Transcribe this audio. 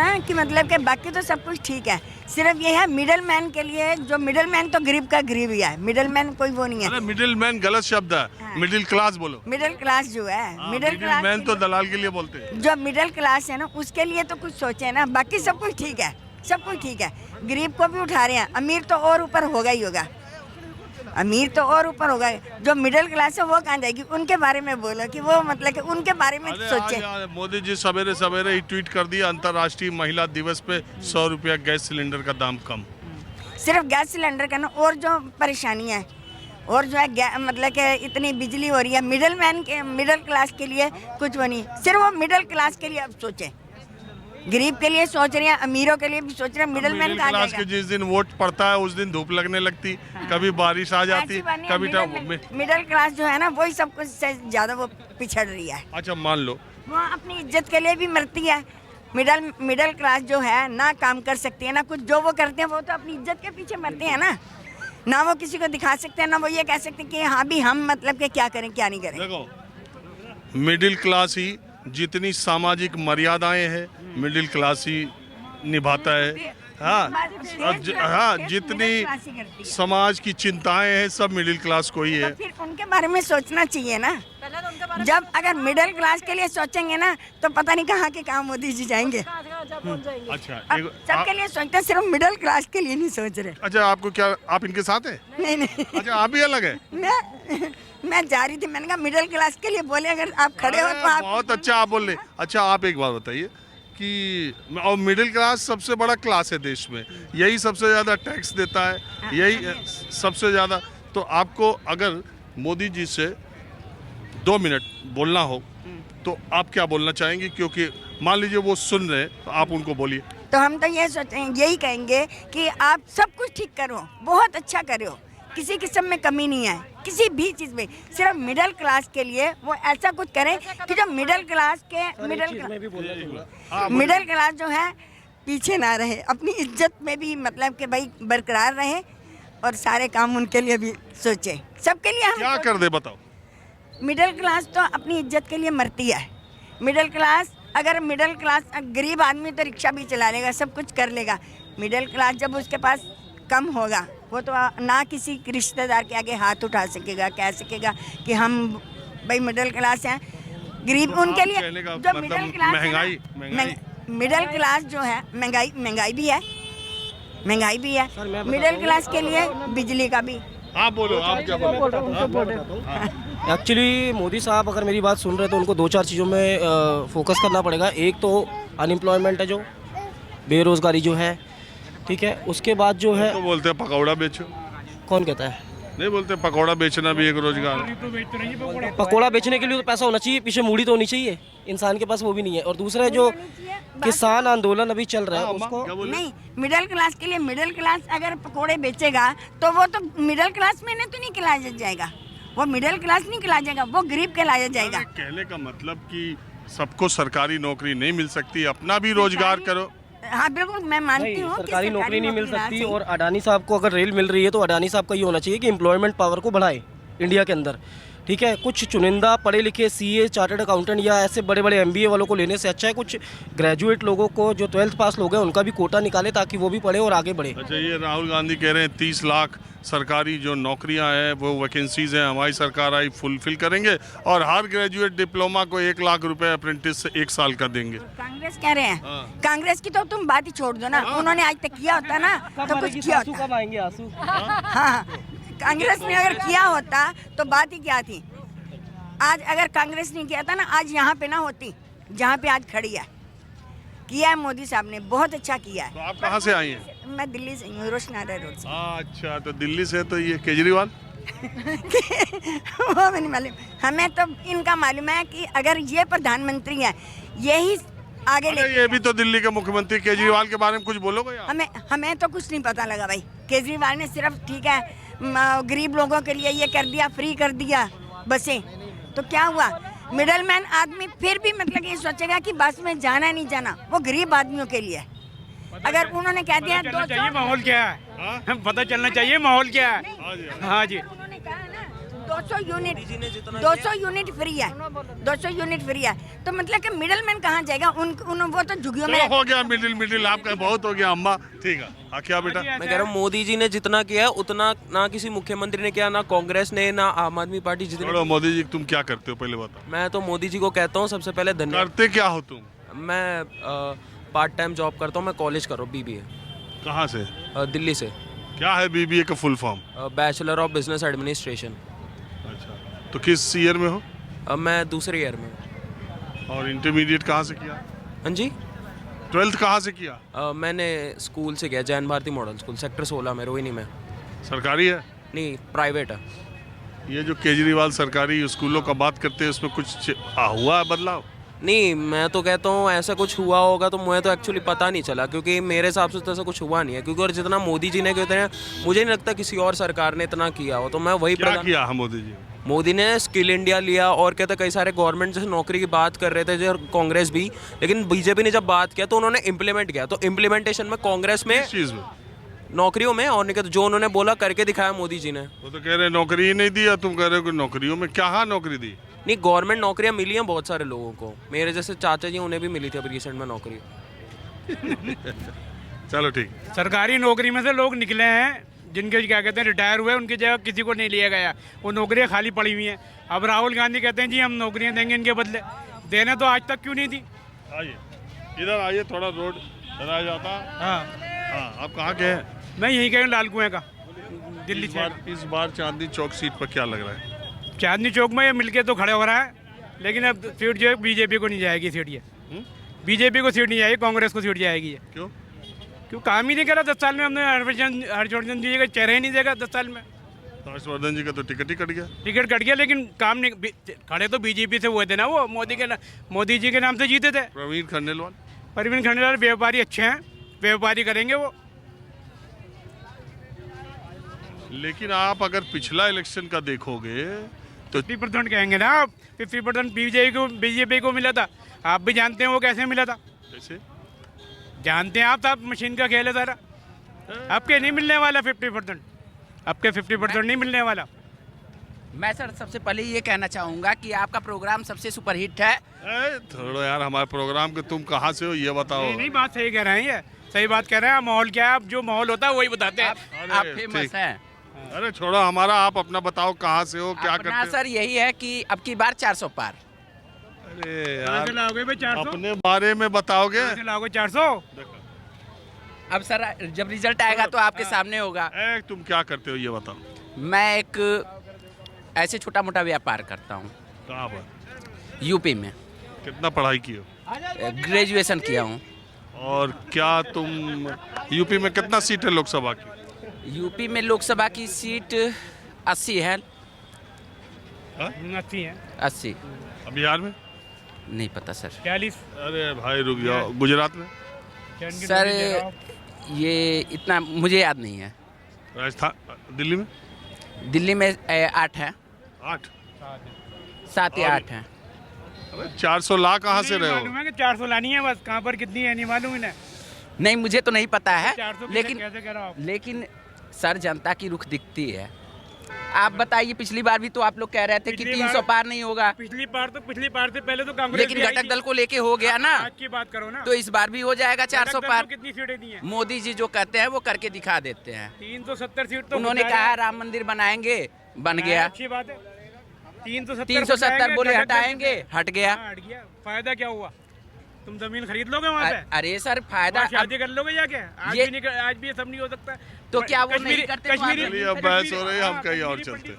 ना कि मतलब कि बाकी तो सब कुछ ठीक है, सिर्फ ये है मिडल मैन के लिए, जो मिडल मैन तो गरीब का गरीब ही है, मिडल मैन कोई वो नहीं है। मिडिल मैन गलत शब्द है, मिडिल क्लास बोलो। मिडिल क्लास जो है, मिडिल क्लास मैन तो दलाल के लिए बोलते हैं। जो मिडिल क्लास है ना उसके लिए तो कुछ सोचे ना, बाकी सब कुछ ठीक है, सब कुछ ठीक है। गरीब को भी उठा रहे हैं, अमीर तो और ऊपर होगा ही होगा, अमीर तो और ऊपर होगा। जो मिडिल क्लास है वो कहाँ जाएगी, उनके बारे में बोलो कि वो मतलब कि उनके बारे में सोचे। मोदी जी सवेरे सवेरे ही ट्वीट कर दिया, अंतर्राष्ट्रीय महिला दिवस पे 100 रुपया गैस सिलेंडर का दाम कम। सिर्फ गैस सिलेंडर का ना, और जो परेशानियाँ है और जो है मतलब कि इतनी बिजली हो रही है, मिडिल मैन के मिडिल क्लास के लिए कुछ वो नहीं, सिर्फ वो मिडिल क्लास के लिए अब सोचे। गरीब के लिए सोच रहे हैं, अमीरों के लिए भी सोच रहे हैं, मिडिल मैन कहाँ क्लास के जिस दिन वोट पड़ता है उस दिन धूप लगने लगती, कभी बारिश आ जाती, कभी मिडिल क्लास जो है ना वही सब कुछ से ज्यादा वो पिछड़ रही है। अच्छा मान लो वो अपनी इज्जत के लिए भी मरती है। मिडिल क्लास जो है ना काम कर सकती है ना कुछ, जो वो करते हैं वो तो अपनी इज्जत के पीछे मरते हैं ना वो किसी को दिखा सकते हैं, ना वो ये कह सकते हैं कि हाँ भी हम मतलब कि क्या करें क्या नहीं करें। देखो मिडिल क्लास ही जितनी सामाजिक मर्यादाएं हैं मिडिल क्लास ही निभाता है। हाँ जितनी समाज की चिंताएं हैं सब मिडिल क्लास को ही है। तो फिर उनके बारे में सोचना चाहिए ना। जब अगर मिडिल क्लास के लिए सोचेंगे ना तो पता नहीं कहाँ के काम मोदी जी जाएंगे। अच्छा सबके लिए सोचते हैं, सिर्फ मिडिल क्लास के लिए नहीं सोच रहे। अच्छा आपको क्या, आप इनके साथ हैं? नहीं अच्छा आप भी अलग है। मैं जा रही थी, मैंने कहा मिडिल क्लास के लिए बोले, अगर आप खड़े हो तो आप। बहुत अच्छा आप बोल रहे। अच्छा आप एक बात बताइए कि और मिडिल क्लास सबसे बड़ा क्लास है देश में, यही सबसे ज़्यादा टैक्स देता है, यही सबसे ज़्यादा। तो आपको अगर मोदी जी से 2 मिनट बोलना हो तो आप क्या बोलना चाहेंगे? क्योंकि मान लीजिए वो सुन रहे हैं तो आप उनको बोलिए। तो हम तो ये सोचेंगे, यही कहेंगे कि आप सब कुछ ठीक करो, बहुत अच्छा करो, किसी किस्म में कमी नहीं है किसी भी चीज़ में। सिर्फ मिडिल क्लास के लिए वो ऐसा कुछ करें कि जो मिडिल क्लास जो है पीछे ना रहे, अपनी इज्जत में भी मतलब कि भाई बरकरार रहे, और सारे काम उनके लिए भी सोचे। सबके लिए हम क्या कर दे बताओ। मिडिल क्लास तो अपनी इज्जत के लिए मरती है। मिडिल क्लास गरीब आदमी तो रिक्शा भी चला लेगा, सब कुछ कर लेगा। मिडिल क्लास जब उसके पास कम होगा वो तो ना किसी रिश्तेदार के आगे हाथ उठा सकेगा, कह सकेगा कि हम भाई मिडिल क्लास हैं। गरीब उनके लिए जो मिडिल क्लास मिडिल क्लास जो है महंगाई भी है मिडिल क्लास के लिए बिजली का भी। आप बोलो, आप क्या बोलो। एक्चुअली मोदी साहब अगर मेरी बात सुन रहे तो उनको 2-4 चीज़ों में फोकस करना पड़ेगा। एक तो अनएम्प्लॉयमेंट है, जो बेरोज़गारी जो है, ठीक है। उसके बाद जो है तो बोलते हैं पकौड़ा बेचो। कौन कहता है? नहीं बोलते पकौड़ा बेचना भी एक रोजगार है। पकौड़ा बेचने के लिए तो पैसा होना चाहिए, पीछे मूड़ी तो होनी चाहिए, इंसान के पास वो भी नहीं है। और दूसरा जो किसान आंदोलन अभी चल रहा है उसको नहीं, मिडिल क्लास के लिए मिडिल क्लास अगर पकौड़े बेचेगा तो वो तो मिडिल क्लास में तो नहीं खिलाया जाएगा, वो मिडिल क्लास नहीं खिलाया जाएगा, वो गरीब कहलाया जाएगा। कहने का मतलब कि सबको सरकारी नौकरी नहीं मिल सकती, अपना भी रोजगार करो। हाँ बिल्कुल, मैं मानती हूँ सरकारी नौकरी नहीं मिल सकती। और अडानी साहब को अगर रेल मिल रही है तो अडानी साहब का ये होना चाहिए कि एम्प्लॉयमेंट पावर को बढ़ाए इंडिया के अंदर, ठीक है। कुछ चुनिंदा पढ़े लिखे सीए, चार्टर्ड अकाउंटेंट या ऐसे बड़े बड़े एमबीए वालों को लेने से अच्छा है कुछ ग्रेजुएट लोगों को, जो 12th पास लोग हैं, उनका भी कोटा निकाले ताकि वो भी पढ़े और आगे बढ़े। अच्छा ये राहुल गांधी कह रहे हैं 30 लाख सरकारी जो नौकरियां हैं वो वैकेंसीज हैं हमारी सरकार आई फुलफिल करेंगे, और हर ग्रेजुएट डिप्लोमा को 1 लाख रुपए अप्रेंटिस से 1 साल का देंगे। कांग्रेस कह रहे हैं। कांग्रेस की तो तुम बात ही छोड़ दो ना, उन्होंने आज तक किया होता ना तो कुछ किया होता। कब आएंगे आंसू? हाँ, कांग्रेस ने अगर किया होता तो बात ही क्या थी। आज अगर कांग्रेस ने किया था ना, आज यहाँ पे ना होती जहाँ पे आज खड़ी है। किया है मोदी साहब ने, बहुत अच्छा किया है। तो आप कहाँ से आई हैं? मैं दिल्ली से हूँ, रोशनारा रोड से। अच्छा, तो दिल्ली से तो ये केजरीवाल वो नहीं मालूम हमें, तो इनका मालूम है कि अगर ये प्रधानमंत्री है यही आगे ले। ये भी तो दिल्ली के मुख्यमंत्री, केजरीवाल के बारे में कुछ बोलोगे? हमें तो कुछ नहीं पता लगा भाई। केजरीवाल ने सिर्फ ठीक है गरीब लोगों के लिए ये कर दिया, फ्री कर दिया बसें, तो क्या हुआ? मिडल मैन आदमी फिर भी मतलब ये सोचेगा कि बस में जाना नहीं जाना, वो गरीब आदमियों के लिए। अगर उन्होंने कह दिया माहौल क्या है, पता चलना चाहिए माहौल क्या है। हाँ जी, उन्होंने कहा ना 200 यूनिट 200 यूनिट फ्री है, 200 यूनिट फ्री है। तो मतलब कि मिडल मैन कहाँ जाएगा? वो तो झुग्गियों में हो गया मिडिल आपका बहुत हो गया अम्मा। ठीक है, हाँ क्या बेटा? मैं कह रहा हूँ मोदी जी ने जितना किया है उतना ना किसी मुख्यमंत्री ने किया, ना कांग्रेस ने, ना आम आदमी पार्टी जितने। छोड़ो मोदी जी, तुम क्या करते हो पहले बताओ। मैं तो मोदी जी को कहता हूँ सबसे पहले धन्यवाद। करते क्या हो तुम? मैं पार्ट टाइम जॉब करता हूँ, मैं कॉलेज कर रहा हूँ BBA कहाँ से? दिल्ली से, क्या है BBA का full form? Bachelor of business administration. अच्छा, तो किस ईयर में हो? मैं दूसरे ईयर में हूँ। और इंटरमीडिएट कहाँ से किया? हाँ जी, 12th कहाँ से किया? मैंने स्कूल से किया, Jain Bharati model school, sector 16 में, रोहिणी में। सरकारी है? नहीं, प्राइवेट है। ये जो केजरीवाल सरकारी स्कूलों का बात करते हैं उसमें कुछ हुआ है बदलाव? नहीं, मैं तो कहता हूँ ऐसा कुछ हुआ होगा तो मुझे तो एक्चुअली पता नहीं चला, क्योंकि मेरे हिसाब से तो ऐसा कुछ हुआ नहीं है। क्योंकि और जितना मोदी जी ने कहते हैं, मुझे नहीं लगता किसी और सरकार ने इतना किया हो। तो मैं वही क्या किया है मोदी जी? मोदी ने स्किल इंडिया लिया और कहते कई सारे गवर्नमेंट जैसे नौकरी की बात कर रहे थे जो कांग्रेस भी, लेकिन बीजेपी ने जब बात किया तो उन्होंने इम्प्लीमेंट किया। तो इम्प्लीमेंटेशन में कांग्रेस में किस चीज़ में? नौकरियों में, और नहीं कहते जो उन्होंने बोला करके दिखाया मोदी जी ने। वो तो कह रहे नौकरी ही नहीं दिया, तुम कह रहे हो कि नौकरियों में क्या? हाँ नौकरी दी। नहीं, गवर्नमेंट नौकरियां मिली हैं बहुत सारे लोगों को, मेरे जैसे चाचा जी उन्हें भी मिली थी अभी रिसेंट में नौकरी। चलो ठीक। सरकारी नौकरी में से लोग निकले हैं जिनके क्या कहते हैं रिटायर हुए, उनकी जगह किसी को नहीं लिया गया, वो नौकरियां खाली पड़ी हुई हैं। अब राहुल गांधी कहते हैं जी हम नौकरियां देंगे इनके बदले, देने तो आज तक क्यों नहीं दी? आइए इधर आइए, थोड़ा रोड चला जाता। हाँ, आप कहाँ के हैं? मैं यही कह रहा हूँ लाल कुएं का, दिल्ली से। इस बार चांदनी चौक सीट पर क्या लग रहा है? चांदनी चौक में ये मिलके तो खड़े हो रहा है, लेकिन अब सीट जो है बीजेपी को नहीं जाएगी सीट। ये बीजेपी को सीट नहीं जाएगी, कांग्रेस को सीट जाएगी। ये क्यों? क्यों काम ही नहीं करा 10 साल में हमने। हर्षवर्धन जी का चेहरा ही नहीं देगा 10 साल में। हर्षवर्धन जी का तो टिकट ही कट गया। टिकट कट गया, लेकिन काम नहीं। खड़े तो बीजेपी से हुए थे ना, वो मोदी जी के नाम से जीते थे। प्रवीण खंडेलवाल? परवीन खंडेलवाल व्यापारी अच्छे हैं, व्यापारी करेंगे वो। लेकिन आप अगर पिछला इलेक्शन का देखोगे तो 50% कहेंगे ना, 50% बीजेपी को मिला था। आप भी जानते हैं वो कैसे मिला था, कैसे जानते हैं आप। सब मशीन का खेल है सारा। आपके नहीं मिलने वाला 50%, आपके 50% नहीं मिलने वाला। मैं सर सबसे पहले ये कहना चाहूँगा कि आपका प्रोग्राम सबसे सुपरहिट है। थोड़ा यार, हमारे प्रोग्राम के तुम कहाँ से हो ये बताओ। नहीं, बात सही कह रहे हैं, ये सही बात कह रहे हैं। माहौल क्या है, आप जो माहौल होता है वही बताते हैं। आप फेमस ठीक। हैं। अरे छोड़ो हमारा, आप अपना बताओ कहाँ से हो, क्या अपना करते हो? सर यही है कि अब की बार 400 पार। अरे कहाँ से यार, लाओगे भाई 400? अपने बारे में बताओगे। कहाँ से लाओगे 400? अब सर जब रिजल्ट आएगा तो आपके सामने होगा। तुम क्या करते हो ये बताओ। मैं एक ऐसे छोटा मोटा व्यापार करता हूँ कहाँ पर? यूपी में। कितना पढ़ाई की हो? ग्रेजुएशन किया हूँ। और क्या तुम यूपी में कितना सीट है लोकसभा की? यूपी में लोकसभा की सीट 80 है। 80 है। 80 अब बिहार में? नहीं पता सर। 40। अरे भाई रुक जाओ। गुजरात में? सर ये इतना मुझे याद नहीं है। राजस्थान? दिल्ली में? दिल्ली में 8 है, 8? 7 या 8 है। 400 ला कहाँ से रहे मालूम हो? है कि 400 लानी है, बस कहाँ पर कितनी है नहीं मालूम इन्हें। नहीं मुझे तो नहीं पता है, 400 लेकिन कैसे कह रहे हो आप? लेकिन सर जनता की रुख दिखती है। आप बताइए, पिछली बार भी तो आप लोग कह रहे थे कि पिछली 300 बार- पार नहीं होगा, पिछली बार से पहले तो कांग्रेस लेकिन भी आई घटक थी। दल को लेके हो गया ना, आज की बात करो ना, तो इस बार भी हो जाएगा 400 घटक दल पार। को कितनी सीटें दी हैं? मोदी जी जो कहते हैं वो करके दिखा देते हैं। 370 सीट तो उन्होंने गुजारे- कहा राम मंदिर बनाएंगे, बन गया। अच्छी बात है। 370 370 बोले घटक दल- हटाएंगे, हट गया। हाँ, हट गया। फायदा क्या हुआ? तुम जमीन खरीद लोगे वहाँ पे? अरे सर फायदा वहाँ शादी कर लोगे जाके? आज ये- भी नहीं, आज भी ये सब नहीं हो सकता। तो क्या वो नहीं करते तो आप- चलिए अब बहस हो रही है, हम कहीं और चलते हैं।